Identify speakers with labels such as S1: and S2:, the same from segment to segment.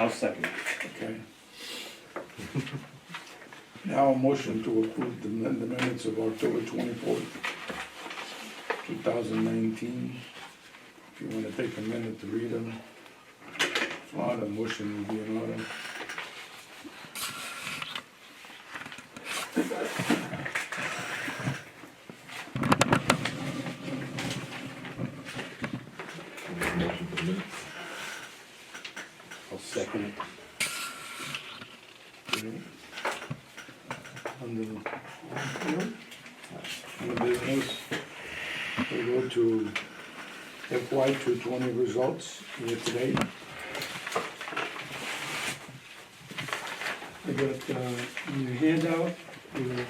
S1: I'll second.
S2: Okay. Now a motion to approve the minutes of October 24th, 2019. If you want to take a minute to read them. If not, a motion will be in order.
S1: I'll second it.
S2: Under the business, we go to FY 220 results year to date.
S3: I got, in your handout, your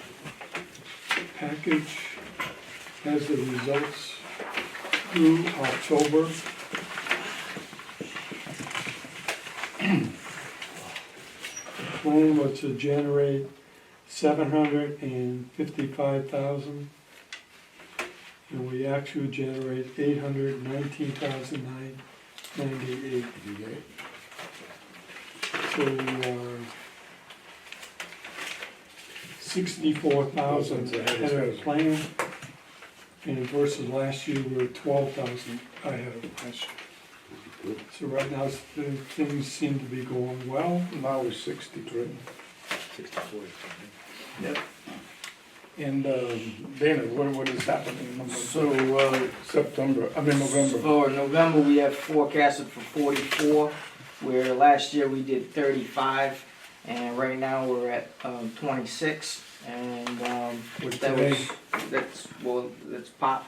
S3: package has the results through October. The plan was to generate 755,000, and we actually generate 819,998. So we are 64,000 ahead of plan, and versus last year, we were 12,000 ahead of last year. So right now, things seem to be going well.
S2: Now we're 63.
S1: 64.
S2: Yep. And Dana, what is happening in
S4: So,
S2: September, November?
S4: for November, we have forecasted for 44, where last year we did 35, and right now we're at 26, and
S2: What's
S4: that
S2: today?
S4: that's part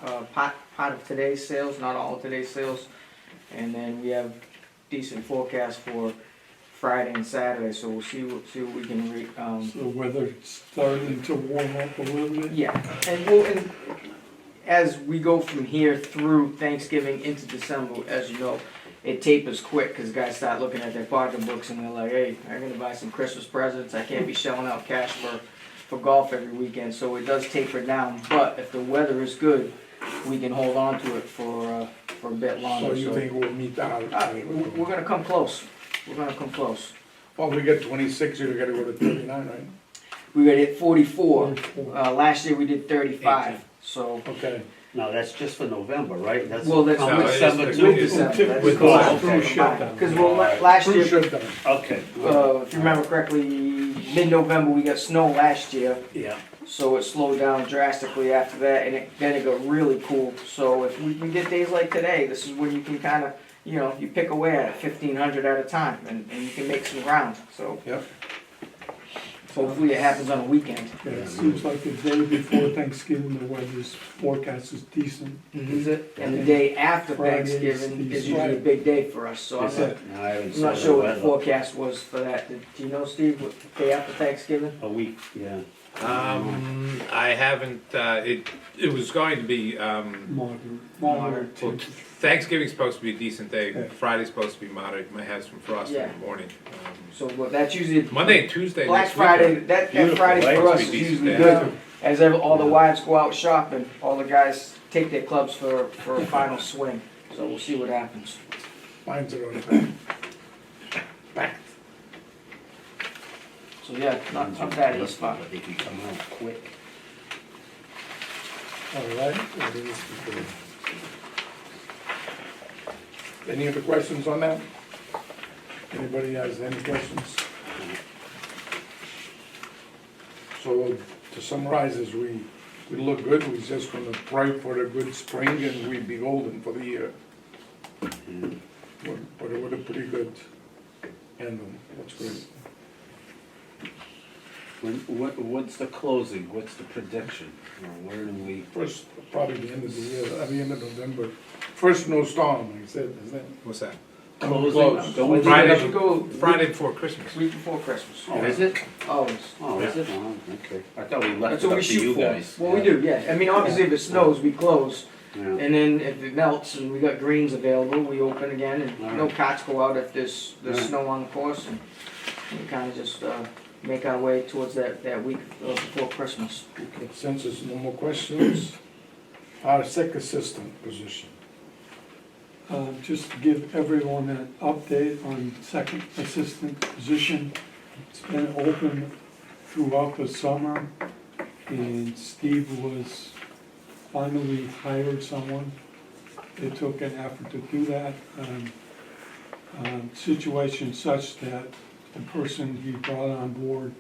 S4: of today's sales, not all of today's sales, and then we have decent forecast for Friday and Saturday, so we'll see what we can
S3: So weather's starting to warm up a little bit.
S4: yeah, and as we go from here through Thanksgiving into December, as you know, it tapers quick because guys start looking at their pocketbooks and they're like, hey, I'm gonna buy some Christmas presents. I can't be shelling out cash for golf every weekend, so it does taper down. But if the weather is good, we can hold on to it for a bit longer.
S2: So you think we'll meet that?
S4: We're gonna come close. We're gonna come close.
S2: Well, we get 26, you gotta go to 39, right?
S4: We got hit 44.
S3: 44.
S4: Last year we did 35. So.
S2: Okay.
S1: No, that's just for November, right? That's
S4: Well, that's
S1: counting
S4: with
S1: December
S4: with
S1: too?
S4: December, that's
S3: With
S4: cool.
S3: through shutdown.
S4: Because last
S2: Cruise
S4: year,
S2: ship down.
S1: Okay.
S4: if you remember correctly, mid-November we got snow last year,
S1: Yeah.
S4: so it slowed down drastically after that, and then it got really cool. So if we can get days like today, this is when you can kind of, you pick away at it, 1,500 at a time, and you can make some ground. So
S2: Yep.
S4: hopefully it happens on a weekend.
S3: Yeah, it seems like the day before Thanksgiving, the weather's forecast is decent.
S4: Is it? And the day after
S3: Friday's
S4: Thanksgiving is
S3: decent.
S4: usually a big day for us. So
S3: Is it?
S1: No, I haven't
S4: I'm
S1: seen
S4: not
S1: the
S4: sure what the
S1: weather.
S4: forecast was for that. Do you know, Steve, what the day after Thanksgiving?
S1: A week, yeah.
S5: I haven't, it was going to be,
S3: Moderate.
S5: well, Thanksgiving's supposed to be a decent
S3: Yeah.
S5: day, Friday's supposed to be moderate, might have some frost in
S4: Yeah.
S5: the morning.
S4: So that's usually
S5: Monday and Tuesday
S4: Black
S5: next week are
S4: Friday. That
S5: beautiful,
S4: Friday
S5: right?
S4: for
S5: It's
S4: us
S5: gonna
S4: is
S5: be
S4: usually
S5: decent day.
S4: good. As all the wives go out shopping, all the guys take their clubs for a final swing. So we'll see what happens.
S2: Mine's already back.
S4: So yeah, not bad East
S1: But
S4: spot.
S1: they can come out quick.
S2: All right. Any other questions on that? Anybody has any questions? So to summarize, is we look good, we just gonna pray for a good spring and we be golden for the year. But it would have pretty good end on, that's great.
S1: What's the closing? What's the prediction? Or where do we?
S2: First, probably the end of the year, at the end of November. First snowstorm, I said, is that?
S5: What's that?
S1: Closing?
S2: Close.
S1: Don't we
S5: Friday.
S4: We go
S5: Friday before Christmas.
S4: week before Christmas.
S1: Oh, is it?
S4: Always.
S1: Oh, is it? Oh, okay. I thought we left
S4: That's
S1: it
S4: what
S1: up
S4: we
S1: to
S4: shoot
S1: you
S4: for.
S1: guys.
S4: Well, we do, yeah. I mean, obviously, if it snows, we close.
S1: Yeah.
S4: And then if it melts and we got greens available, we open again, and no
S1: Alright.
S4: carts go out if there's
S1: Alright.
S4: snow on the course, and we kind of just make our way towards that week before Christmas.
S2: Okay, since there's no more questions, our second assistant position.
S3: Just to give everyone an update on second assistant position. It's been open throughout the summer, and Steve was finally hired someone. It took an effort to do that. Situation such that the person he brought on board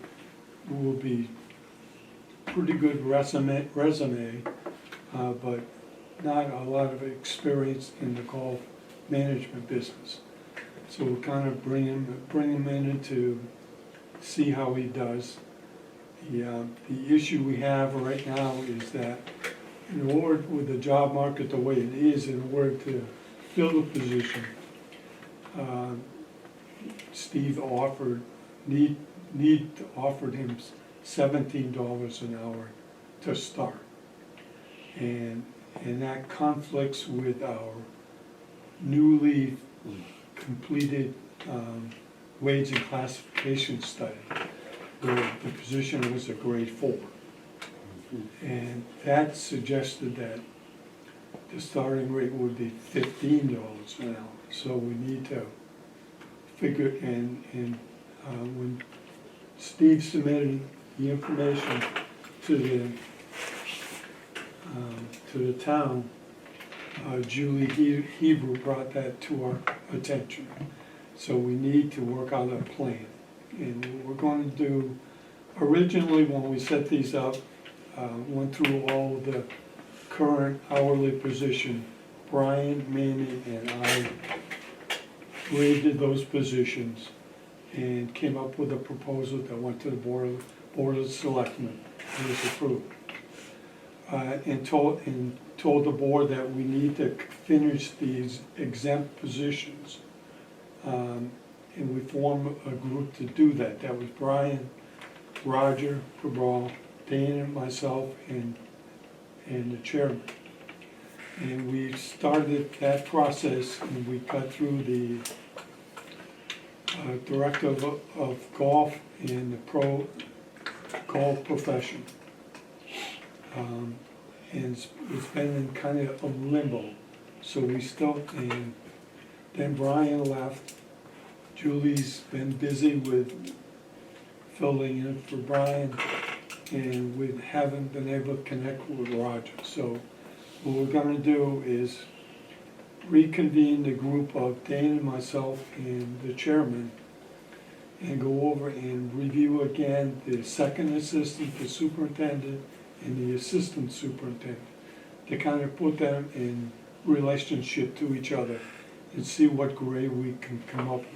S3: will be pretty good resume, but not a lot of experience in the golf management business. So we'll kind of bring him in to see how he does. The issue we have right now is that in order, with the job market the way it is, in order to fill the position, Steve offered him $17 an hour to start. And that conflicts with our newly completed wage and classification study, where the position was a grade 4. And that suggested that the starting rate would be $15 an hour. So we need to figure, and when Steve submitted the information to the town, Julie Hebrew brought that to our attention. So we need to work out a plan. And what we're going to do, originally when we set these up, went through all the current hourly position. Brian, Manny, and I graded those positions and came up with a proposal that went to the Board of Selectmen and was approved. And told the board that we need to finish these exempt positions. And we formed a group to do that. That was Brian, Roger, Cabral, Dan, myself, and the chairman. And we started that process, and we got through the director of golf and the pro golf profession. And it's been in kind of a limbo. So we still, and then Brian left. Julie's been busy with filling in for Brian, and we haven't been able to connect with Roger. So what we're gonna do is reconvene the group of Dan and myself and the chairman and go over and review again the second assistant, the superintendent, and the assistant superintendent, to kind of put them in relationship to each other and see what grade we can come up with.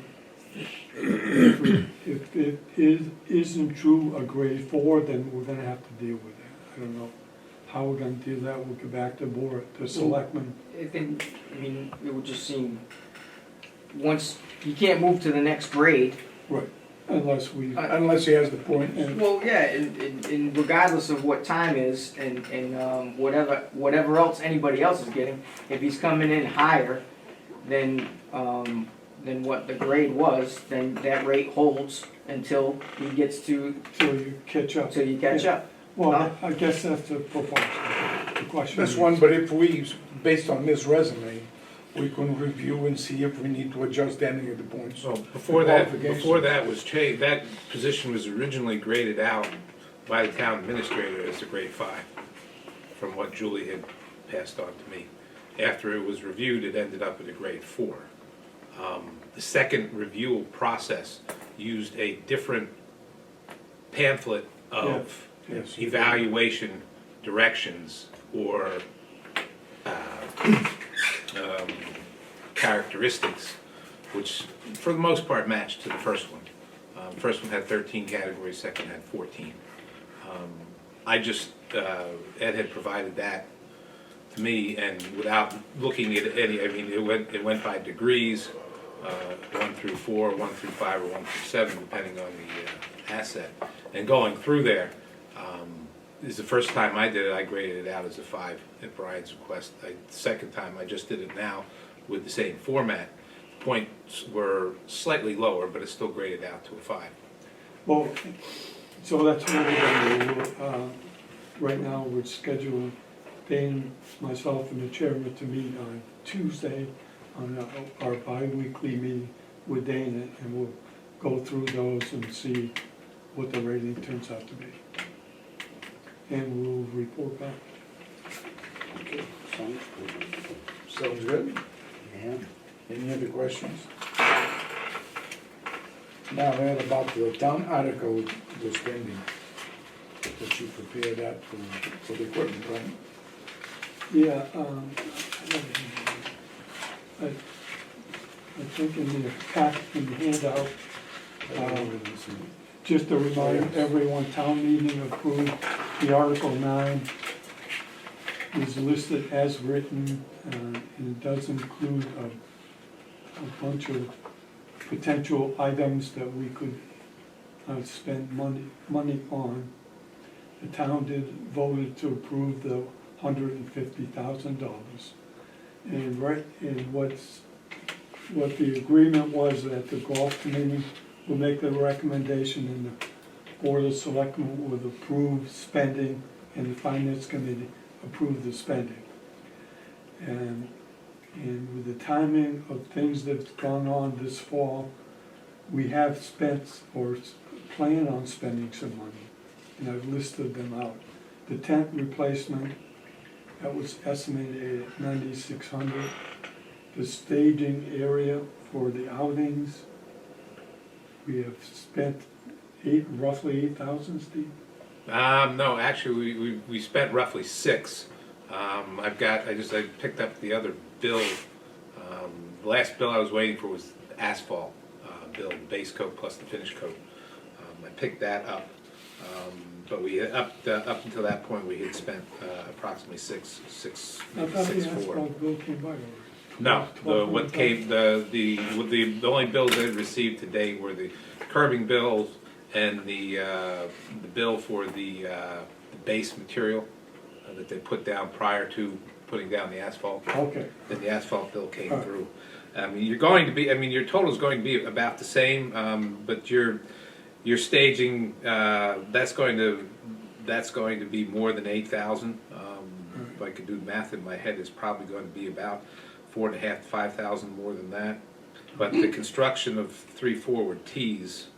S3: If it isn't true a grade 4, then we're gonna have to deal with that. I don't know how we're gonna do that. We'll go back to board, the selectmen.
S4: I mean, it would just seem, once, you can't move to the next grade.
S3: Right, unless we,
S2: Unless he has the point.
S4: Well, yeah, and regardless of what time is, and whatever else anybody else is getting, if he's coming in higher than what the grade was, then that rate holds until he gets to,
S3: till you catch up.
S4: till you catch up.
S3: Well, I guess that's the proposal. The question
S2: This
S3: is-
S2: one, but if we, based on this resume, we can review and see if we need to adjust any of the points.
S5: So before that
S2: Qualifications.
S5: was changed, that position was originally graded out by the town administrator as a grade 5, from what Julie had passed on to me. After it was reviewed, it ended up at a grade 4. The second review process used a different pamphlet of
S2: Yes.
S5: evaluation directions or characteristics, which for the most part matched to the first one. First one had 13 categories, second had 14. Ed had provided that to me, and without looking at any, I mean, it went by degrees, 1 through 4, 1 through 5, or 1 through 7, depending on the asset. And going through there, this is the first time I did it, I graded it out as a 5 at Brian's request. The second time, I just did it now with the same format. Points were slightly lower, but it's still graded out to a 5.
S3: Well, so that's what we're gonna do. Right now, we're scheduling Dan, myself, and the chairman to meet on Tuesday on our bi-weekly meeting with Dana, and we'll go through those and see what the rating turns out to be. And we'll report back.
S2: Okay,
S6: Sounds good.
S2: sounds good.
S6: Yeah.
S2: Any other questions? Now, Ed, about the town article, the spending, that you prepared that for the equipment, right?
S3: Yeah, I think in the packet, in the handout, just to remind everyone, town meeting approved the Article 9 is listed as written, and it does include a bunch of potential items that we could spend money on. The town voted to approve the $150,000. And what the agreement was that the golf committee will make the recommendation and the board of selectmen would approve spending and the finance committee approve the spending. And with the timing of things that's gone on this fall, we have spent or plan on spending some money, and I've listed them out. The tent replacement, that was estimated at $9,600. The staging area for the outings, we have spent roughly 8,000, Steve?
S5: No, actually, we spent roughly 6. I picked up the other bill. The last bill I was waiting for was the asphalt bill, the base coat plus the finish coat. I picked that up. But we, up until that point, we had spent approximately six,
S3: I thought the
S5: 6.4.
S3: asphalt bill came by already.
S5: No, the only bills I received to date were the curbing bills and the bill for the base material that they put down prior to putting down the asphalt.
S3: Okay.
S5: Then the asphalt bill came
S3: Alright.
S5: through. Your total is going to be about the same, but your staging, that's going to be more than 8,000. If I could do math in my head, it's probably going to be about 4,500 to 5,000 more than that. But the construction of 3 forward tees,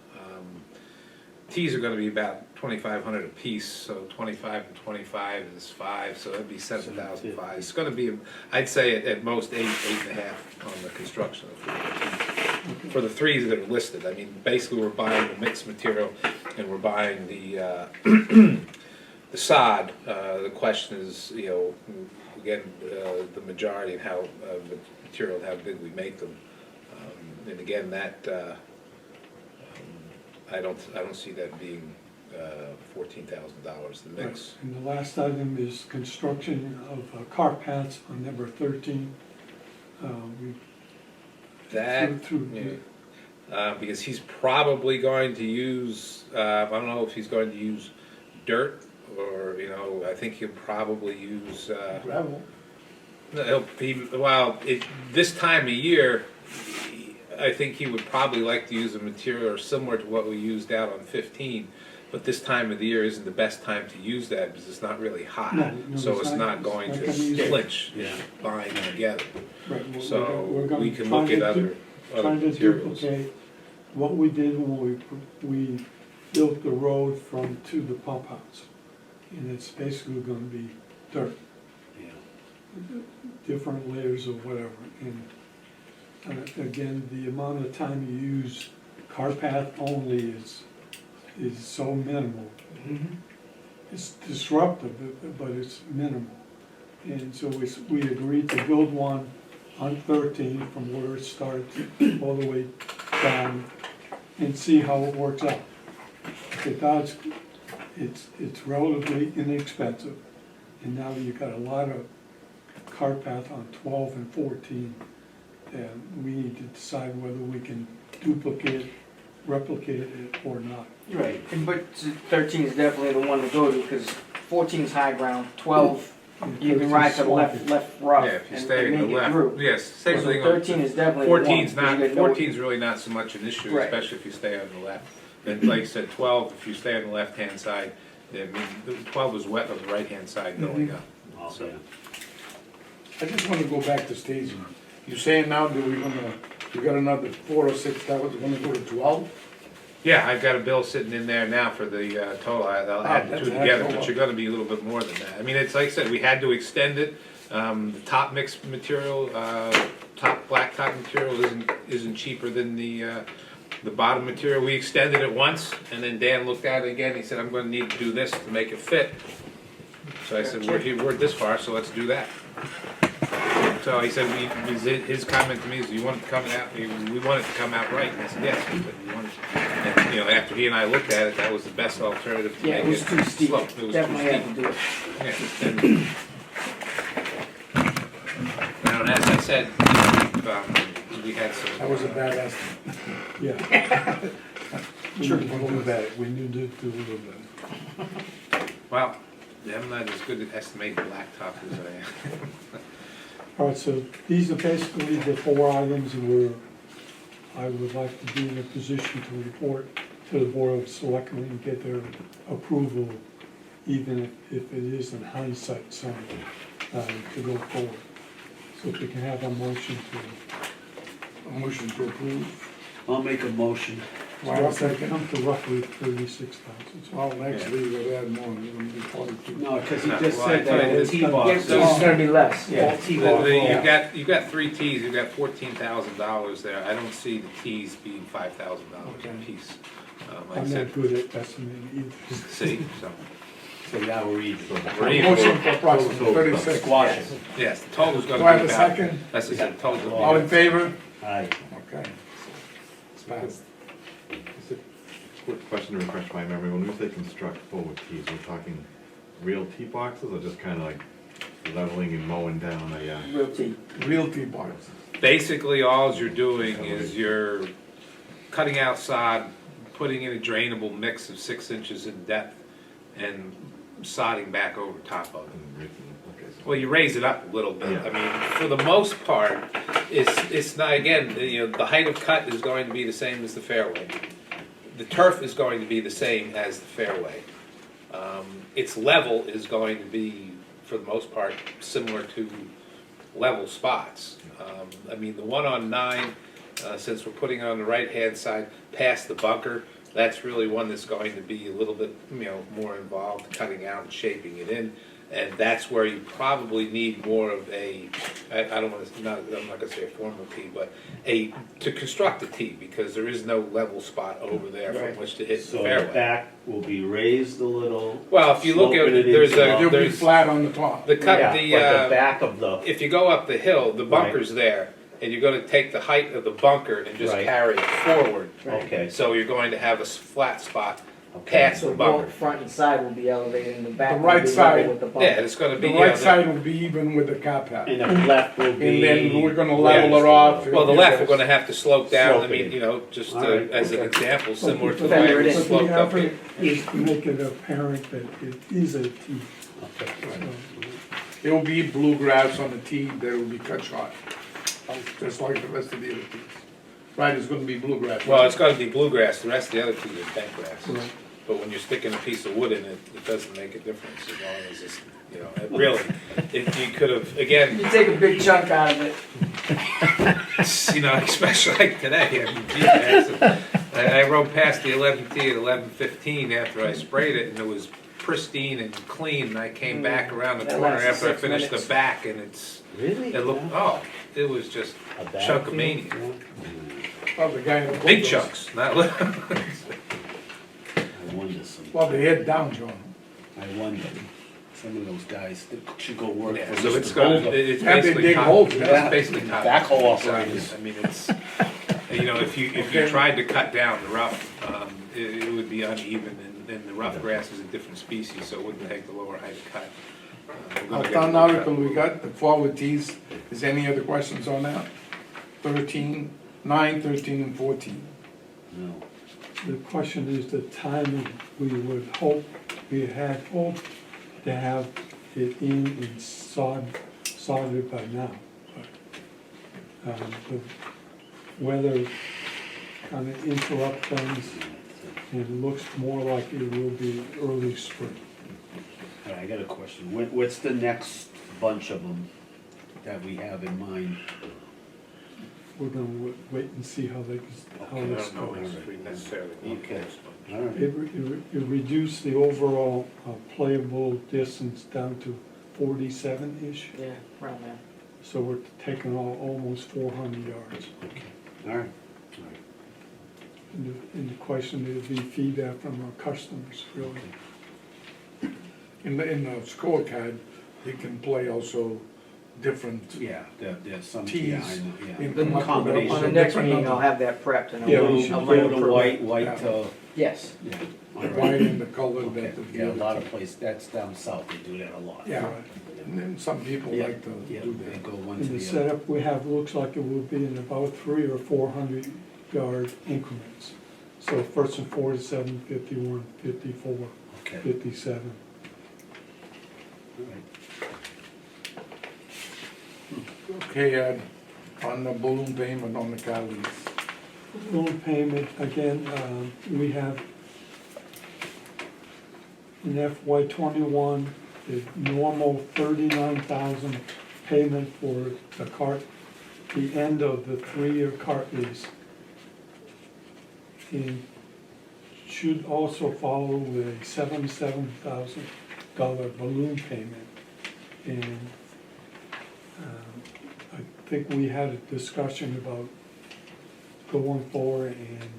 S5: tees are going to be about 2,500 a piece. So 25 and 25 is 5, so that'd be 7,500. It's going to be, I'd say at most 8.5 on the construction of 3 tees. For the 3s that are listed, I mean, basically we're buying the mixed material and we're buying the the sod. The question is, again, the majority and how the material and how big we make them. And again, that I don't see that being $14,000 the mix.
S3: Right. And the last item is construction of car paths on number 13.
S5: Because he's probably going to use, I don't know if he's going to use dirt or, I think he'll probably use,
S2: Gravel.
S5: this time of year, I think he would probably like to use a material similar to what we used out on 15, but this time of the year isn't the best time to use that because it's not really hot,
S3: No,
S5: so
S3: it's
S5: it's
S3: not-
S5: not going
S3: it's
S5: to
S3: not gonna use it.
S5: flinch
S1: Yeah.
S5: buying them together.
S3: Right,
S5: So
S3: we're gonna
S5: we can
S3: try
S5: look
S3: to
S5: at other
S3: trying to
S5: materials.
S3: duplicate what we did when we built the road to the pump house. And it's basically gonna be dirt,
S1: Yeah.
S3: different layers of whatever. And again, the amount of time you use car path only is so minimal. It's disruptive, but it's minimal. And so we agreed to build one on 13 from where it starts all the way down and see how it works out. If it does, it's relatively inexpensive. And now you've got a lot of car path on 12 and 14. And we need to decide whether we can replicate it or not.
S4: Right, but 13 is definitely the one to go to, because 14 is high ground, 12, you can ride to the left rough
S5: Yeah, if you
S4: and
S5: stay in
S4: make
S5: the
S4: it
S5: left,
S4: through.
S5: yes, same
S4: So
S5: thing.
S4: 13 is definitely the one.
S5: 14's
S4: 'cause you got no-
S5: 14's really not so much an issue,
S4: Right.
S5: especially if you stay on the left. And like I said, 12, if you stay on the left-hand side, I mean, the 12 is wet on the right-hand side going up.
S1: Oh,
S5: So-
S1: yeah.
S2: I just want to go back to staging. You saying now that we got another 4 or 6 towers, we're gonna go to 12?
S5: Yeah, I've got a bill sitting in there now for the total, I'll add the
S2: that's
S5: two
S2: a heck
S5: together,
S2: of a
S5: but
S2: lot.
S5: you're gonna be a little bit more than that. I mean, it's like I said, we had to extend it, the top mix material, top blacktop material isn't cheaper than the bottom material. We extended it once, and then Dan looked at it again, he said, I'm gonna need to do this to make it fit. So I said, we're this far, so let's do that. So he said, his comment to me is, you want it to come out, we want it to come out right, and I said, yes, but we want it. And, you know, after he and I looked at it, that was the best alternative to
S4: Yeah,
S5: make
S4: it was too steep,
S5: slope. It was too
S4: definitely had
S5: steep.
S4: to do it.
S5: Yeah, now, and as I said, we had some.
S2: That was a bad estimate.
S3: Yeah. We need to do that, we need to do a little bit.
S5: Well, I'm not as good at estimating blacktop as I am.
S3: All right, so these are basically the 4 items where I would like to be in a position to report to the Board of Selectmen and get their approval, even if it is in hindsight something, to go forward. So if we can have a motion to,
S2: A motion to approve.
S1: I'll make a motion.
S2: Well, second.
S3: come to roughly 36,000.
S2: Well, actually, we'll add more, it's gonna be 42.
S1: No, because he
S5: No,
S1: just
S5: well,
S1: said
S5: I tell you,
S1: that the
S5: this-
S1: T
S4: Yeah,
S1: box.
S4: so it's gonna be less,
S1: All
S4: yeah.
S1: T-box.
S5: You've got 3 Ts, you've got $14,000 there. I don't see the Ts being $5,000
S2: Okay.
S5: a piece. Like I
S3: I'm
S5: said,
S3: not good at estimating either.
S5: see, so,
S1: So now we're even.
S5: We're even.
S2: Motion for approximately 36.
S1: Squash it.
S5: yes, the total's gonna
S2: Do
S5: be
S2: I have a
S5: about.
S2: second?
S5: That's what I said, the total's gonna be
S2: All in
S5: about-
S2: favor?
S1: Aye.
S2: Okay. It's passed.
S6: Just a quick question to refresh my memory, when we say construct forward tees, we're talking real tee boxes or just kind of like leveling and mowing down a,
S4: Real tea.
S2: Realty boxes.
S5: Basically, all you're doing is you're cutting out sod, putting in a drainable mix of 6 inches in depth, and sodding back over top of it.
S6: okay, so
S5: Well, you raise it up a little bit.
S6: Yeah.
S5: I mean, for the most part, it's not, again, you know, the height of cut is going to be the same as the fairway. The turf is going to be the same as the fairway. Its level is going to be, for the most part, similar to level spots. I mean, the one on 9, since we're putting it on the right-hand side, past the bunker, that's really one that's going to be a little bit, you know, more involved, cutting out and shaping it in. And that's where you probably need more of a, I don't want to, I'm not gonna say a formal tee, but to construct a tee, because there is no level spot over there
S4: Right.
S5: from which to hit the
S1: So the
S5: fairway.
S1: back will be raised a little.
S5: Well, if you look at,
S1: sloping it
S5: there's
S1: into
S5: a,
S2: They'll be
S5: there's,
S2: flat on the top.
S5: the cut,
S1: Yeah, but the
S5: the,
S1: back of the,
S5: if you go up the hill, the bunker's there, and you're gonna take the height of the bunker and just
S1: Right.
S5: carry it forward.
S1: okay,
S5: So you're going to have a flat spot
S1: okay.
S5: past the
S4: So
S5: bunker.
S4: both front and side will be elevated, and the back
S2: The
S4: will
S2: right
S4: be
S2: side.
S4: level with the bump.
S5: Yeah, it's gonna be,
S2: The
S5: you know,
S2: right side will be even with the car path.
S1: And the left will be.
S2: And then we're gonna level it off.
S5: well, the left, we're gonna have to slope down, I
S1: Slope it
S5: mean,
S1: in.
S5: you know, just
S1: All right,
S5: as an
S2: okay.
S5: example, similar to the
S4: Feather
S5: way
S4: it
S5: we
S4: in.
S3: But
S5: sloped
S3: the
S5: up here.
S3: effort is to make it apparent that it is a T.
S1: Okay.
S2: There will be bluegrass on the tee that will be cut short, just like the rest of the other tees. Right, it's gonna be bluegrass.
S5: Well, it's gonna be bluegrass, the rest of the other two is bent grass.
S3: Right.
S5: But when you're sticking a piece of wood in it, it doesn't make a difference as long as it's, you know, it really, if you could have, again,
S4: You take a big chunk out of it.
S5: you know, especially like today, I mean, gee, I rode past the 11th tee at 11:15 after I sprayed it, and it was pristine and clean, and I came back around the
S4: That
S5: corner
S4: lasted
S5: after I
S4: 6
S5: finished
S4: minutes.
S5: the back, and
S1: Really?
S5: it looked, oh, it was just
S1: A bad
S5: chunk of
S1: thing?
S5: mania.
S2: Well, the guy in the
S5: Big
S2: bulldozer-
S5: chunks, not little.
S1: I wonder some,
S2: Well, they head down, John.
S1: I wonder, some of those guys that should go work
S5: Yeah,
S1: for
S5: so it's
S1: Mr.
S5: gonna,
S1: Boulder.
S5: it's
S2: Yeah, they
S5: basically
S2: dig
S5: top,
S2: holes,
S5: it's
S2: yeah.
S5: basically top.
S1: Backhoe operators.
S5: I mean, it's, you know, if you tried to cut down the rough, it would be uneven, and the rough grass is a different species, so it wouldn't take the lower height to cut. We're gonna
S2: I'll
S5: get
S2: found
S5: the
S2: out
S5: cut.
S2: if we got the forward tees, is any other questions on that? 13, 9, 13, and 14.
S1: No.
S3: The question is the timing, we would hope, we had hoped to have it in and sodded by now. But the weather kind of interrupt things, and it looks more like it will be early spring.
S1: All right, I got a question. What's the next bunch of them that we have in mind?
S3: we're gonna wait and see how
S5: I
S3: this
S5: don't know
S3: goes.
S5: if we necessarily need
S1: Okay.
S5: this much.
S1: All right.
S3: It reduced the overall playable distance down to 47-ish,
S4: Yeah, around there.
S3: so we're taking almost 400 yards.
S1: All right.
S3: And the question is the feedback from our customers, really.
S2: In the scorecard, you can play also different,
S1: Yeah, there's some,
S2: Tees
S1: yeah, I know, yeah.
S2: in
S4: The-
S1: combination.
S4: On the
S2: Some
S4: next
S2: different
S4: meeting, I'll
S2: number.
S4: have that prepped and
S3: Yeah,
S4: I'll,
S3: we
S1: Blue,
S3: should
S4: I'll
S3: go
S4: lay it
S1: to
S4: prep.
S1: white, white
S2: Yeah.
S1: to,
S4: Yes,
S1: yeah. All
S2: white
S1: right.
S2: and the color
S1: Okay,
S2: that the.
S1: yeah, a lot of places, that's down south, they do that a lot.
S2: Yeah, and then some people
S1: Yeah,
S2: like to
S1: yeah,
S2: do
S1: they
S2: that.
S1: go one
S3: And
S1: to
S3: the
S1: the other.
S3: setup we have looks like it will be in about 300 or 400 yard increments. So first and 47, 51, 54,
S1: Okay,
S3: 57.
S1: all right.
S2: Okay, Ed, on the balloon payment on the car lease.
S3: Loan payment, again, we have in FY '21, the normal 39,000 payment for the cart, the end of the 3-year cart lease. And should also follow with a $77,000 balloon payment. And I think we had a discussion about going forward and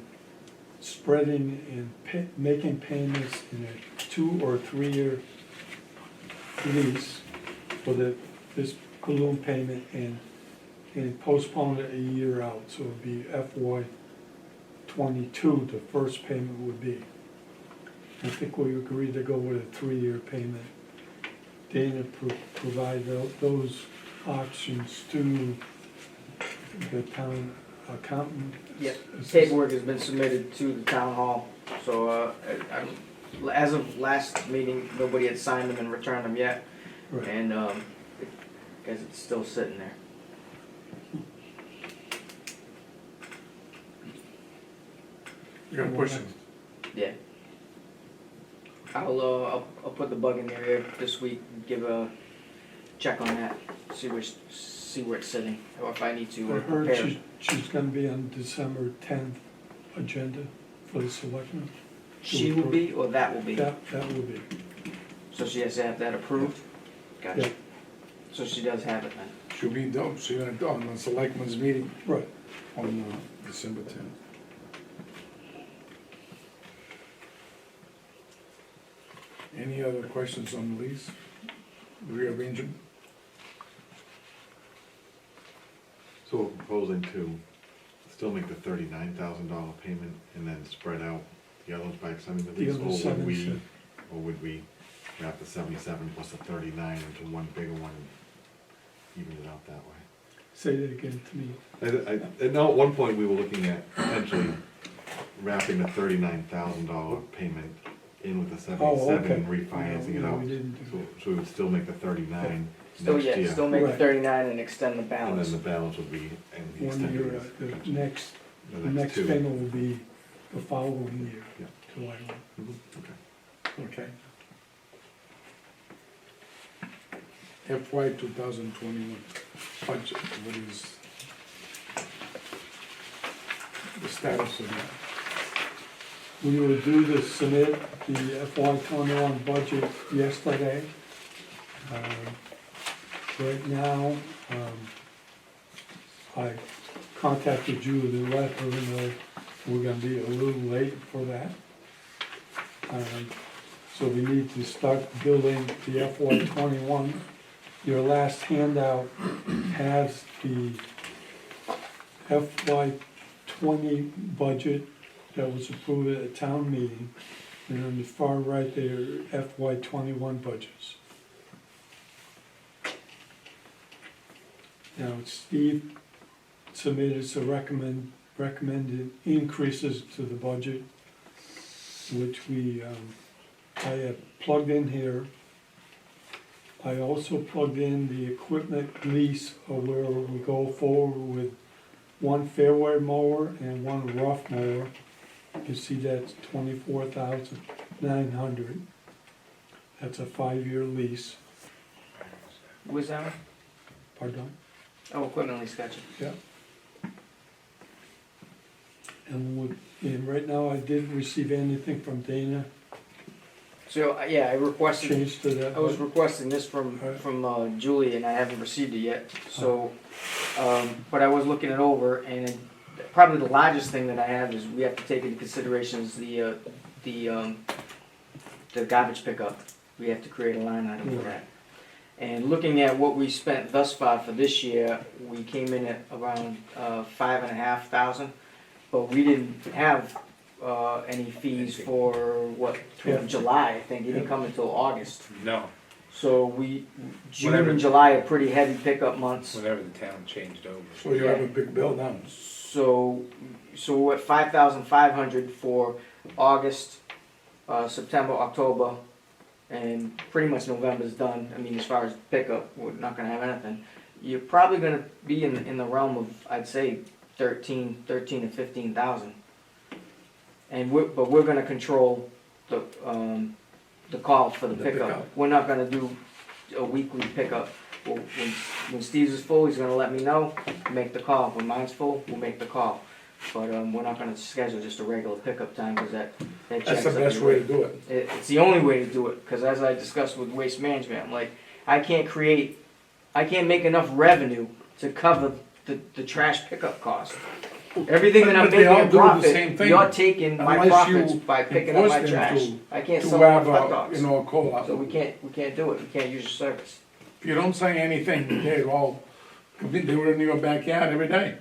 S3: spreading and making payments in a 2 or 3 year lease for this balloon payment and postpone it a year out. So it'd be FY '22, the first payment would be. I think we agreed to go with a 3-year payment. Dana provide those options to the town accountant.
S4: yep. Paperwork has been submitted to the town hall, so, as of last meeting, nobody had signed them and returned them yet.
S3: Right.
S4: And, guess it's still sitting there.
S2: You got a question?
S4: Yeah. I'll put the bug in the ear this week, and give a check on that, see where it's sitting, or if I need
S3: I
S4: to
S3: heard
S4: prepare.
S3: she's gonna be on December 10th agenda for the selectmen.
S4: She will be, or that will be?
S3: That will be.
S4: So she has to have that approved?
S3: Yeah.
S4: Gotcha. So she does have it then?
S2: Should be done, so you're gonna do on the selectmen's meeting
S3: Right.
S2: on December 10th. Any other questions on the lease? Rearrangement?
S6: So we're proposing to still make the $39,000 payment and then spread out the others by extending the
S3: The
S6: lease?
S3: other
S6: Or would
S3: 77.
S6: would we wrap the 77 plus the 39 into one bigger one, even it out that way?
S3: Say that again to me.
S6: I know at one point we were looking at potentially wrapping the $39,000 payment in with the 77 and refinancing it
S3: No,
S6: out.
S3: we didn't do
S6: So we would still make the 39
S4: Still,
S6: next
S4: yeah,
S6: year.
S4: still make the
S3: Right.
S4: 39 and extend the
S6: And
S4: balance.
S6: then the balance would be, and the
S3: 1
S6: extended
S3: year,
S6: lease.
S3: the
S6: Gotcha.
S3: next
S6: The
S3: The next
S6: two.
S3: payment will be the following year,
S6: Yeah.
S3: July 1.
S6: Mhm, okay.
S2: Okay. FY 2021 budget, what is the status of that?
S3: We were due to submit the FY '21 budget yesterday. Right now, I contacted you to let her know we're gonna be a little late for that. So we need to start building the FY '21. Your last handout has the FY '20 budget that was approved at a town meeting, and on the far right there, FY '21 budgets. Now, Steve submitted some recommended increases to the budget, which I have plugged in here. I also plugged in the equipment lease of where we go forward with one fairway mower and one rough mower. You can see that's $24,900. That's a 5-year lease.
S4: Where's that one?
S3: Pardon?
S4: Oh, equipment lease, gotcha.
S3: Yeah. And right now, I didn't receive anything from Dana,
S4: So, yeah, I requested,
S3: change to that.
S4: I was requesting this from,
S3: Alright.
S4: Julie, and I haven't received it yet, so, but I was looking it over, and probably the largest thing that I have is we have to take into consideration is the garbage pickup. We have to create a line item for that. And looking at what we spent thus far for this year, we came in at around, $5,500, but we didn't have, any fees for, what, through
S3: Yeah.
S4: July, I think, it didn't come until August.
S5: No,
S4: So June
S5: Whatever.
S4: and July are pretty heavy pickup months.
S5: whenever the town changed over.
S2: So you have a big bill now.
S4: So we're at 5,500 for August, September, October, and pretty much November's done. I mean, as far as pickup, we're not gonna have anything. You're probably gonna be in the realm of, I'd say, 13 to 15,000. And but we're gonna control the call for the
S2: The
S4: pickup.
S2: pickup.
S4: We're not gonna do a weekly pickup. When Steve's is full, he's gonna let me know, make the call. When mine's full, we'll make the call. But we're not gonna schedule just a regular pickup time, because that
S2: That's
S4: jacks
S2: the
S4: up
S2: best
S4: your
S2: way
S4: rate.
S2: to do it.
S4: It's the only way to do it, because as I discussed with Waste Management, I'm like, I can't make enough revenue to cover the trash pickup cost. Everything that I'm
S2: But they all
S4: making a
S2: do the
S4: profit,
S2: same thing.
S4: you're taking my
S2: Unless you
S4: profits by picking up my
S2: enforce them
S4: trash.
S2: to-
S4: I can't
S2: To
S4: sell enough
S2: have
S4: hot
S2: a,
S4: dogs.
S2: you know, a co-op.
S4: So we can't do it, we can't use your service.
S2: If you don't say anything, they all, they were in your backyard every day.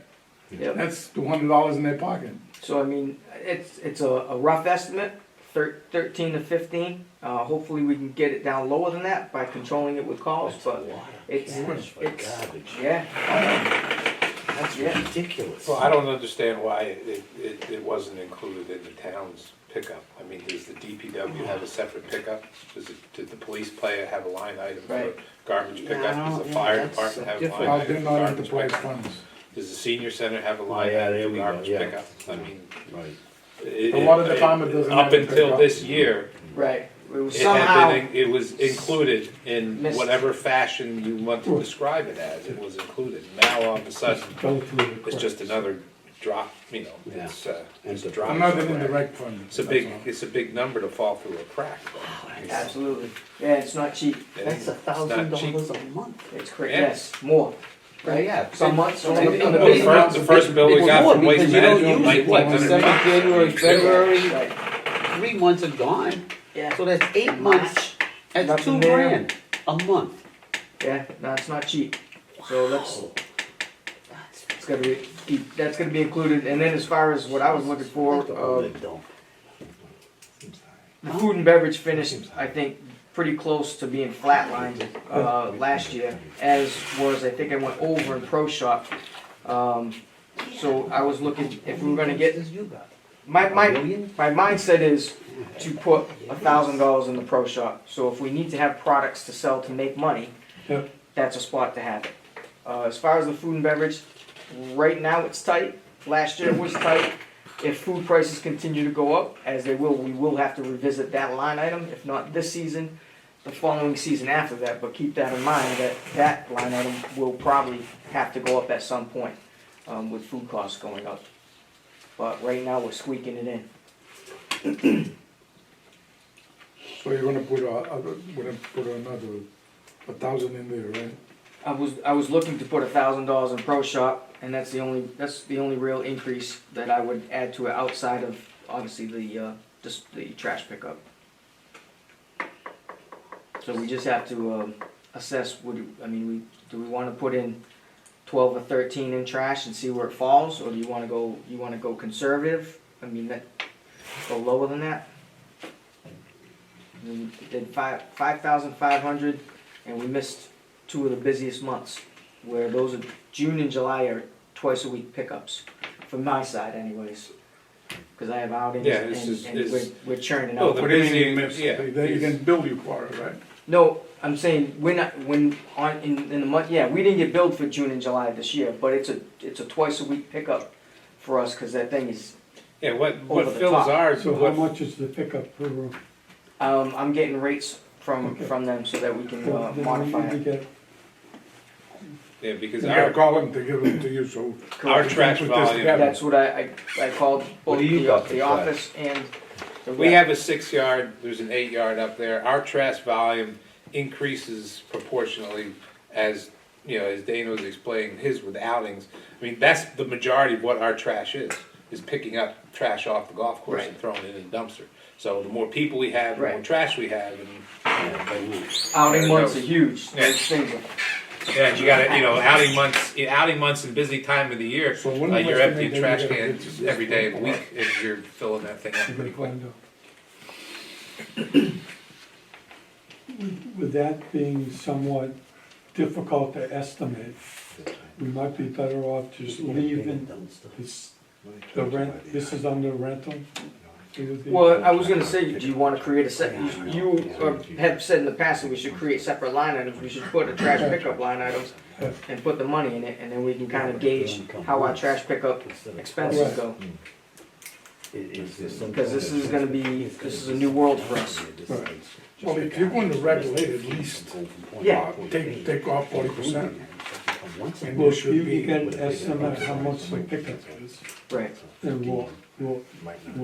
S4: Yep.
S2: That's $200 in their pocket.
S4: So I mean, it's a rough estimate, 13 to 15. Hopefully we can get it down lower than that by controlling it with calls, but it's,
S1: Garbage.
S4: yeah,
S1: That's
S4: Yeah.
S1: ridiculous.
S5: Well, I don't understand why it wasn't included in the town's pickup. I mean, does the DPW have a separate pickup? Did the police player have a line item for
S4: Right.
S5: garbage
S1: Yeah,
S5: pickup?
S1: I
S5: Does
S1: don't-
S5: the fire
S1: that's
S5: department have a
S1: different.
S5: line
S2: Well,
S5: item
S2: they're
S5: for
S2: not
S5: garbage
S2: enterprise
S5: pickup?
S2: funds.
S5: Does the senior center have a line
S1: yeah, there
S5: item for
S1: we go,
S5: garbage
S1: yeah.
S5: pickup? I mean,
S1: Right.
S2: A lot of the time it doesn't
S5: Up
S2: have a
S5: until
S2: pickup.
S5: this year,
S4: right. It was
S5: it
S4: somehow,
S5: had been, it was included in
S4: Missed.
S5: whatever fashion you want to describe it as, it was included. Now all of a sudden,
S3: Go through the
S5: it's just
S3: cracks.
S5: another drop, you know,
S1: Yeah.
S5: it's a
S1: It's a
S5: drop.
S2: Another
S5: in the crack.
S2: indirect fund.
S5: It's a
S2: that's
S5: big,
S2: all.
S5: it's a big number to fall through a crack. though.
S4: absolutely. Yeah, it's not cheap.
S1: That's
S5: It's not cheap.
S1: $1,000 a month.
S4: It's crazy.
S5: Yeah.
S4: Yes, more. Right?
S1: Yeah.
S4: Some months, on the
S1: And-
S4: on the
S1: and-
S4: big
S1: and-
S4: months.
S5: The first bill we
S1: It's
S5: got
S1: more
S5: from Waste
S1: because you don't
S5: Management,
S1: use it, what,
S5: 1,900
S1: December,
S5: bucks.
S1: January, February,
S4: Right.
S1: 3 months are gone.
S4: Yeah.
S1: So that's 8 months, that's
S4: Nothing
S1: $2
S4: there.
S1: grand a month.
S4: Yeah, no, it's not cheap. So that's gonna be included. And then as far as what I was looking for, the food and beverage finished, I think, pretty close to being flatlined last year, as was, I think I went over in Pro Shop. So I was looking, if we were gonna get, my mindset is to put $1,000 in the Pro Shop. So if we need to have products to sell to make money,
S3: Yep.
S4: that's a spot to have it. As far as the food and beverage, right now it's tight. Last year it was tight. If food prices continue to go up, as they will, we will have to revisit that line item. If not this season, the following season after that. But keep that in mind, that that line item will probably have to go up at some point with food costs going up. But right now we're squeaking it in.
S2: So you're gonna put another 1,000 in there, right?
S4: I was looking to put $1,000 in Pro Shop, and that's the only real increase that I would add to it outside of obviously just the trash pickup. So we just have to assess. Do we want to put in 12 or 13 in trash and see where it falls, or do you want to go conservative? I mean, go lower than that. We did 5,500, and we missed 2 of the busiest months, where those are June and July are twice a week pickups, from my side anyways. Because I have outings
S5: Yeah,
S4: and,
S5: it's-
S4: we're churning
S5: Oh,
S4: out.
S5: the
S2: What do you
S5: busy-
S2: mean miss?
S5: yeah,
S2: They can bill you for it, right?
S4: No, I'm saying we're not in the month. Yeah, we didn't get billed for June and July this year, but it's a twice a week pickup for us because that thing is.
S5: Yeah, what
S4: Over the
S5: fills
S4: top.
S5: ours,
S3: So how
S5: what,
S3: much is the pickup per room?
S4: I'm getting rates from
S3: Okay.
S4: them so that we can
S3: Well, then we
S4: modify
S3: need to
S4: it.
S3: get
S5: Yeah, because
S2: You gotta
S5: our,
S2: call them to give them to you, so.
S5: our trash
S2: Put this
S5: volume,
S2: together.
S4: That's what I called
S1: What
S4: both
S1: do you
S4: the,
S1: got for
S4: the
S1: trash?
S4: office and the
S5: we
S4: rec.
S5: have a 6 yard, there's an 8 yard up there. Our trash volume increases proportionally as, you know, as Dana was explaining his with outings. I mean, that's the majority of what our trash is picking up trash off the golf course and
S4: Right.
S5: throwing it in the dumpster. So the more people we have, the more
S4: Right.
S5: trash we have, and
S4: Outing
S5: Yeah,
S4: months
S5: no.
S4: are huge.
S5: Yeah.
S4: Those things are-
S5: yeah, and you gotta, you know, outing months and busy time of the year,
S2: So when do you
S5: you're emptying
S2: estimate
S5: trash
S2: that you're gonna
S5: cans
S2: get
S5: every day of the
S2: this?
S5: week, and you're filling that thing up
S3: We're
S5: pretty quick.
S3: going to- With that being somewhat difficult to estimate, we might be better off just leaving this, the rent, this is under rental? It would be-
S4: Well, I was gonna say, do you wanna create a set, have said in the past that we should create separate line items, we should put a trash pickup line items and put the money in it, and then we can kind of gauge how our trash pickup expenses go. Because this is gonna be, this is a new world for us.
S3: Right.
S2: Well, if you're going to regulate, at least,
S4: Yeah.
S2: take off 40%. And
S3: Well,
S2: you should
S3: you
S2: be.
S3: can get an estimate how much the pickup is,
S4: Right,
S3: and we'll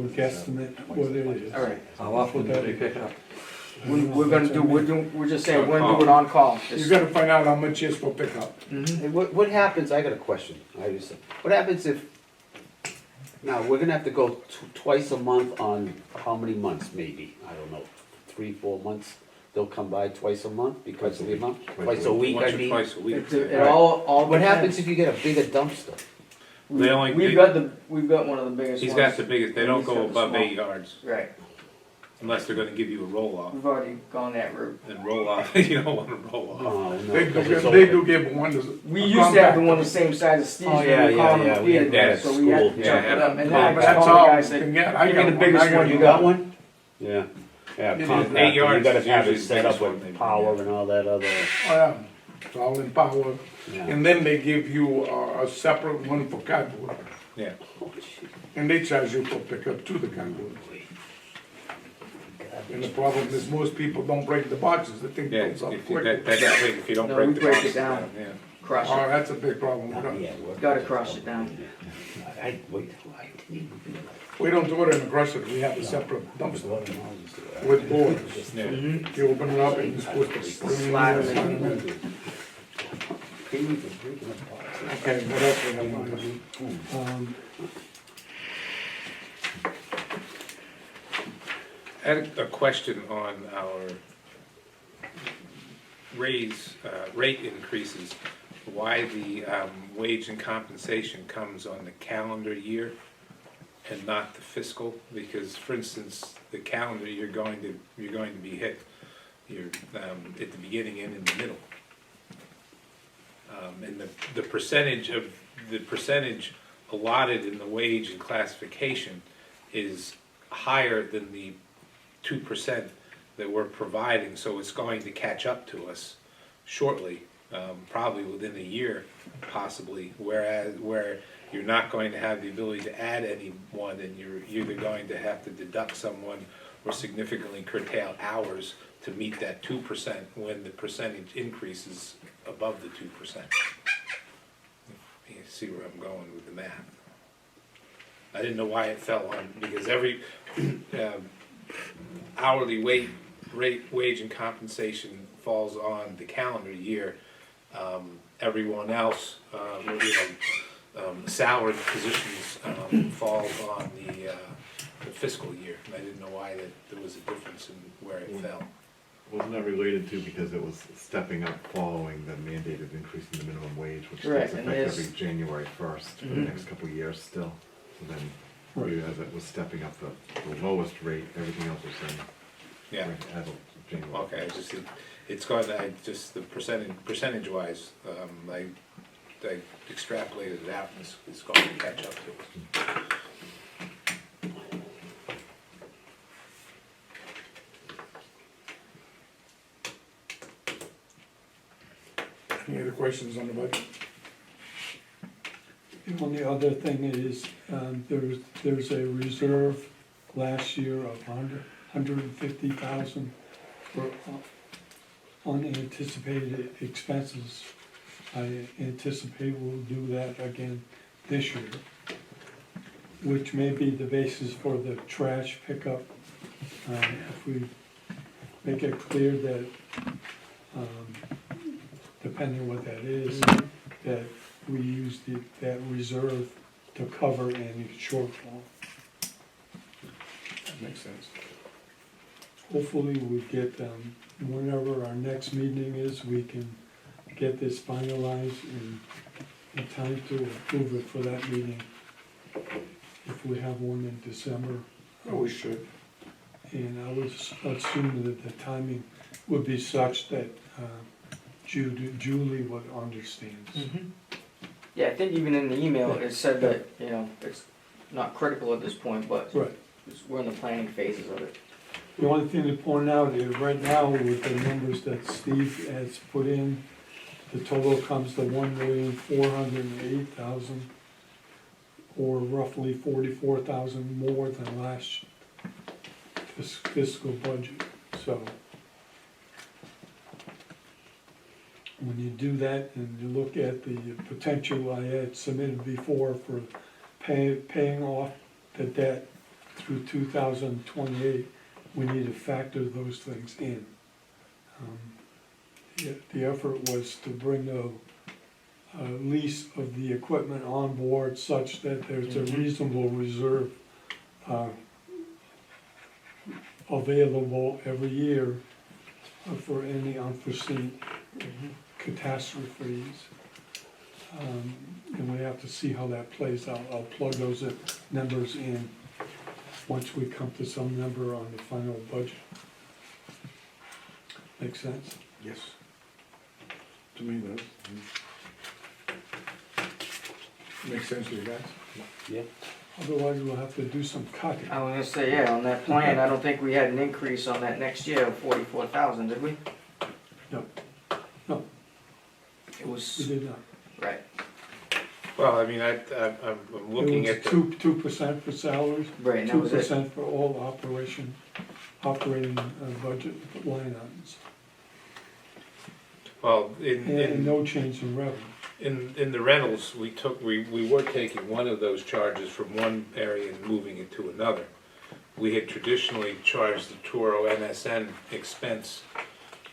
S3: guesstimate what it is.
S4: alright.
S1: How often do they pick up?
S4: We're just saying, we're gonna do it on call.
S2: You gotta find out how much is for pickup.
S4: Mhm.
S7: Hey, what happens, I got a question, what happens if, now, we're gonna have to go twice a month on how many months, maybe, I don't know, 3, 4 months? They'll come by twice a month because of the amount, twice a week, I
S5: Once or
S7: mean?
S5: twice a week.
S4: It all
S7: What happens
S4: depends.
S7: if you get a bigger dumpster?
S5: They only-
S4: We've got one of the biggest ones.
S5: He's got the biggest, they don't
S4: He's
S5: go
S4: got the
S5: above
S4: small.
S5: 8 yards,
S4: Right,
S5: unless they're gonna give you a roll-off,
S4: we've already gone that route.
S5: and roll-off, you don't wanna roll off.
S7: Oh, no,
S2: They
S7: 'cause it's
S2: they
S7: open.
S2: do give one.
S4: We used to have the one the same size as Steve's,
S7: Oh,
S4: when
S7: yeah,
S4: we called
S7: yeah,
S4: them
S7: we had
S4: the
S7: that at
S4: so we had to
S7: school.
S4: jump
S5: Yeah,
S4: it up, and then
S7: yeah,
S4: I
S7: but
S4: just
S2: that's
S4: called
S2: all
S4: the guy,
S2: you
S4: said,
S2: can get. I
S4: give me
S2: got
S4: the
S2: one,
S4: biggest
S2: I got
S4: one you
S7: You
S4: got.
S7: got one? Yeah, yeah,
S2: It is.
S7: compact,
S5: 8 yards
S7: you gotta
S5: is
S7: have it
S5: usually the
S7: set up
S5: biggest one they
S7: with
S5: bring
S7: power
S5: in.
S7: and all that other,
S2: Oh, yeah, it's all in power.
S7: yeah.
S2: And then they give you a separate one for cardboard.
S5: Yeah,
S2: And they charge you for pickup to the cardboard. And the problem is most people don't break the boxes, they think
S5: yeah,
S2: it's up
S5: if you,
S2: quick.
S5: that's quick, if you don't
S4: No,
S5: break
S4: we
S5: the
S4: break it
S5: boxes
S4: down.
S5: down, yeah.
S4: Crush
S2: Oh,
S4: it,
S2: that's a big problem.
S4: gotta crush it down.
S2: We don't do it in a crusher, we have a separate dumpster with boards.
S5: Yeah.
S2: You open it up and you're supposed to spring it in,
S4: Slide 'em
S2: slide
S4: in.
S2: 'em in. Okay, what else we have on here?
S3: Um,
S5: I had a question on our rate increases, why the wage and compensation comes on the calendar year and not the fiscal, because for instance, the calendar, you're going to be hit, at the beginning and in the middle. And the percentage allotted in the wage and classification is higher than the 2% that we're providing, so it's going to catch up to us shortly, probably within a year, possibly, where you're not going to have the ability to add anyone, and you're either going to have to deduct someone or significantly curtail hours to meet that 2% when the percentage increases above the 2%. You see where I'm going with the math. I didn't know why it fell on, because every hourly wage and compensation falls on the calendar year. Everyone else, salaried positions fall on the fiscal year. And I didn't know why that there was a difference in where it fell.
S6: Wasn't that related to because it was stepping up following the mandated increase in the minimum wage, which
S4: Right,
S6: takes
S4: and
S6: effect
S4: there's-
S6: every January 1st for the next couple of years still. So then, as it was stepping up the lowest rate, everything else was saying,
S5: Yeah.
S6: as of January.
S5: Okay, it's going to, the percentage wise, I extrapolated it out and it's going to catch up to us.
S2: Any other questions on the budget?
S3: The only other thing is, there's a reserve last year of 150,000 for unanticipated expenses. I anticipate we'll do that again this year, which may be the basis for the trash pickup. If we make it clear that, depending what that is, that we use that reserve to cover any shortfall.
S2: That makes sense.
S3: Hopefully we get, whenever our next meeting is, we can get this finalized in time to approve it for that meeting, if we have one in December.
S2: Oh, we should.
S3: And I would assume that the timing would be such that Julie would understand.
S4: Yeah, I think even in the email, it said that, you know, it's not critical at this point, but
S3: Right.
S4: we're in the planning phases of it.
S3: The only thing to point out is right now with the numbers that Steve has put in, the total comes to $1,408,000, or roughly 44,000 more than last fiscal budget. So when you do that and you look at the potential I had submitted before for paying off the debt through 2028, we need to factor those things in. The effort was to bring a lease of the equipment on board such that there's a reasonable reserve available every year for any unforeseen catastrophes. And we have to see how that plays out. I'll plug those numbers in once we come to some number on the final budget. Make sense?
S2: Yes. To me, that makes sense to you guys.
S7: Yeah.
S3: Otherwise, we'll have to do some cutting.
S4: I was gonna say, yeah, on that plan, I don't think we had an increase on that next year of 44,000, did we?
S3: No,
S4: It
S3: we
S4: was,
S3: did not.
S4: right,
S5: Well, I mean, I'm looking at the,
S3: It was 2% for salaries,
S4: right, and that was it.
S3: 2% for all operating budget line items,
S5: well,
S3: and no change in revenue.
S5: in the rentals, we were taking one of those charges from one area and moving it to another. We had traditionally charged the Toro MSN expense,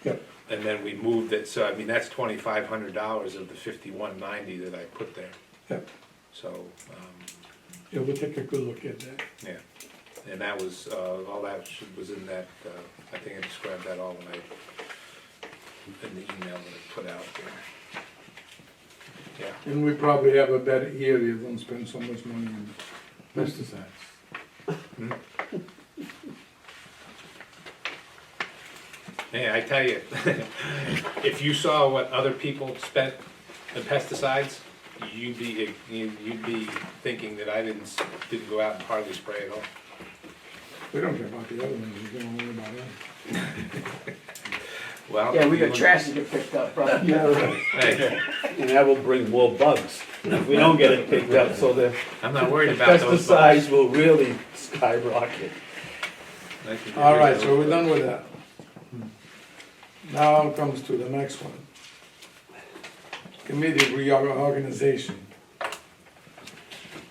S3: Yep.
S5: and then we moved it, so I mean, that's $2,500 of the $5190 that I put there.
S3: Yep.
S5: So,
S3: Yeah, we'll take a good look at that.
S5: yeah, and that was, all that was in that, I think I described that all in the email that I put out there. Yeah.
S2: And we probably have a better area, don't spend so much money on pesticides.
S5: Hey, I tell you, if you saw what other people spent on pesticides, you'd be thinking that I didn't go out and hardly spray at all.
S2: We don't care about the other ones, we don't worry about that.
S5: Well,
S4: Yeah, we got trash to get picked up, probably.
S3: Yeah, right.
S5: Hey,
S7: And that will bring more bugs if we don't get it picked up, so the
S5: I'm not worried about those bugs.
S7: pesticides will really skyrocket.
S5: I can get
S2: All
S5: rid
S2: right,
S5: of
S2: so
S5: those
S2: we're done
S5: bugs.
S2: with that. Now comes to the next one. Committee reorganization.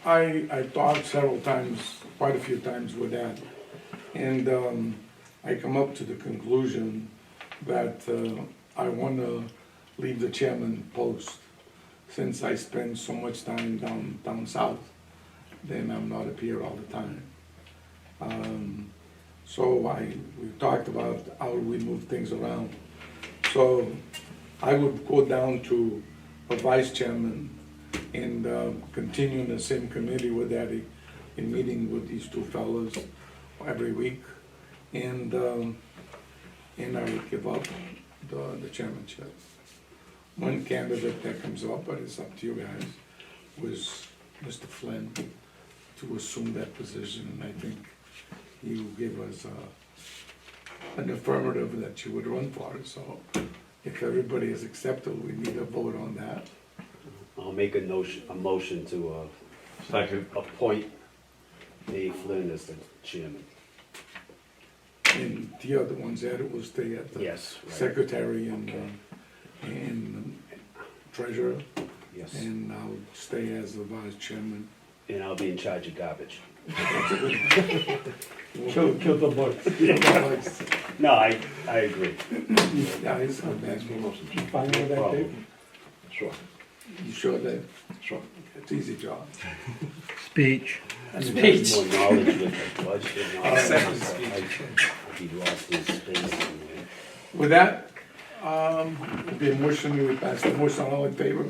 S2: I talked several times, quite a few times with that, and I come up to the conclusion that I wanna leave the chairman post, since I spend so much time down south, then I'm not up here all the time. So we talked about how we move things around. So I would go down to a vice chairman and continue in the same committee with Eddie, in meeting with these two fellows every week. And I would give up the chairmanship. One candidate that comes up, but it's up to you guys, was Mr. Flynn to assume that position, and I think he will give us an affirmative that you would run for it, so if everybody is acceptable, we need a vote on that.
S7: I'll make a motion to
S6: Second.
S7: appoint Dave Flynn as the chairman.
S2: And the other ones that will stay at the
S7: Yes. Right.
S2: secretary and treasurer,
S7: Yes,
S2: and I'll stay as the vice chairman.
S7: and I'll be in charge of garbage.
S3: Kill the bugs.
S7: No, I agree.
S2: Yeah, it's not bad.
S3: Find out that
S7: problem.
S3: paper.
S6: Sure,
S2: You sure that,
S6: sure.
S2: it's easy job.
S8: Speech.
S4: Speech.
S7: More knowledge with the budget and all that.
S5: Second
S7: So
S5: speech.
S7: He lost his space anyway.
S2: With that, it'll be a motion, we pass the motion, all in favor?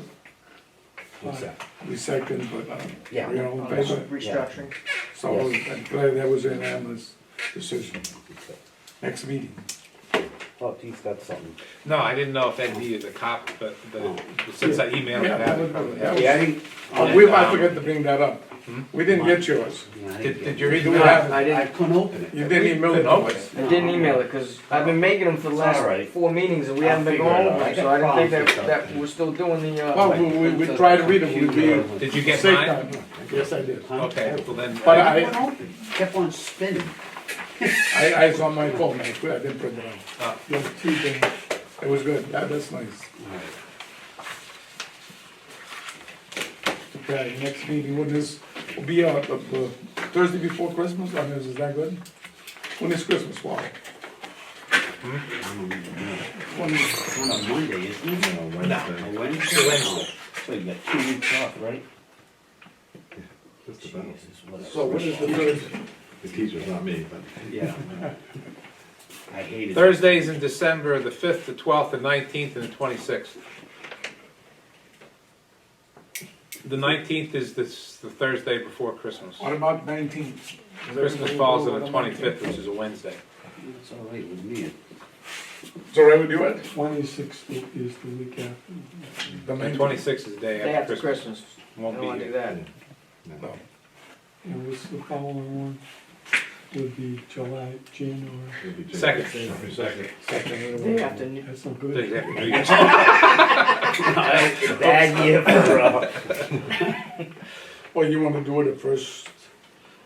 S7: What's that?
S2: We second, but,
S7: Yeah.
S2: we're all in
S4: On this
S2: favor?
S4: restructuring.
S2: So I'm glad that was an unanimous decision. Next meeting.
S7: Oh, he's got something.
S5: No, I didn't know if Ed needed a copy, but since I emailed
S2: Yeah,
S5: it,
S2: that was
S5: probably
S2: good.
S5: have
S2: That
S5: it.
S7: Yeah, I think.
S2: I forgot to bring that up. We didn't get yours.
S7: Yeah, I
S5: Did
S7: didn't
S5: you
S2: We do
S5: email it?
S2: have
S4: I
S2: it.
S4: didn't,
S7: I couldn't open it.
S2: You didn't email it to us.
S4: I didn't email it, cause I've been making them for the last
S7: All right.
S4: 4 meetings and we
S7: I'll
S4: haven't been
S7: figure
S4: going
S7: it
S4: over
S7: out.
S4: them,
S7: I
S4: so I
S7: got
S4: didn't think
S7: problems
S4: that we're still doing the,
S2: Well, we tried to read it, we
S5: Did you get
S2: safe
S5: mine?
S2: time. Yes, I did.
S7: Huh?
S5: Okay, well then.
S2: But
S7: It
S2: I,
S7: wouldn't open. Kept on spinning.
S2: I was on my phone, I didn't print it out.
S3: You have two things.
S2: It was good, that's nice. Okay, next meeting, what is, will be, the Thursday before Christmas, I mean, is that good? When is Christmas, wow?
S7: It's on a Monday, isn't it?
S6: On
S7: A
S6: Wednesday,
S7: Wednesday?
S5: Wednesday.
S7: So you got 2 weeks off, right?
S6: just about.
S7: Jesus, whatever.
S2: So what is the Thursday?
S6: The teacher's not me, but.
S7: Yeah. I hate it.
S5: Thursdays in December, the 5th, the 12th, the 19th, and the 26th. The 19th is the Thursday before Christmas.
S2: What about 19th?
S5: Christmas falls on the 25th, which is a Wednesday.
S7: It's all right with me.
S2: It's all right with you, Ed?
S3: 26th is the week after.
S2: The
S5: And
S2: 19th?
S5: 26th is the day
S4: day
S5: after
S4: after
S5: Christmas.
S4: Christmas. I
S5: Won't
S4: don't
S5: be
S4: wanna do
S5: here.
S4: that.
S2: No.
S3: And what's the following one? Would be January.
S6: It'll be
S5: Second.
S6: Second.
S4: Day after New.
S3: That's not
S5: Day
S3: good.
S5: after New Year's.
S7: Bad year for,
S2: Well, you wanna do it at first,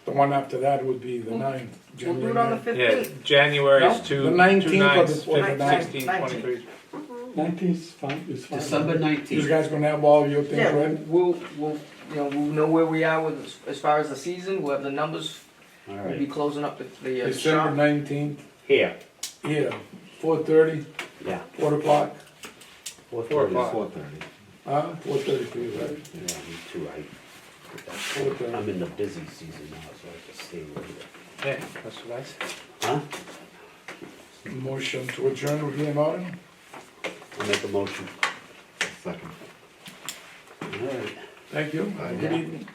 S2: the one after that would be the 9th.
S4: We'll do it on the
S2: January
S4: 15th.
S5: Yeah, January
S2: No,
S5: is two
S2: the 19th or the-
S5: nights,
S2: or the
S5: 15,
S2: 19th.
S5: 16, 23.
S3: 19th is fine, is fine.
S7: December
S2: You
S7: 19th.
S2: guys gonna have all your things
S4: Yeah,
S2: ready?
S4: we'll, we'll know where we are with, as far as the season, we'll have the numbers,
S7: All
S4: we'll be
S7: right.
S4: closing up the
S2: December
S4: shop.
S2: 19th,
S7: Here.
S2: here, 4:30,
S7: Yeah.
S2: 4 o'clock,
S7: 4:30.
S6: 4:30.
S2: 4:30 for you, right?
S7: Yeah, me too.
S2: Okay.
S7: I'm in the busy season now, so I can stay later.
S5: Yeah, that's what I said.
S7: Huh?
S2: Motion to adjourn will be in order.
S7: I'll make a motion.
S6: Second.
S7: All right.
S2: Thank you.
S6: Aye.
S2: Good evening.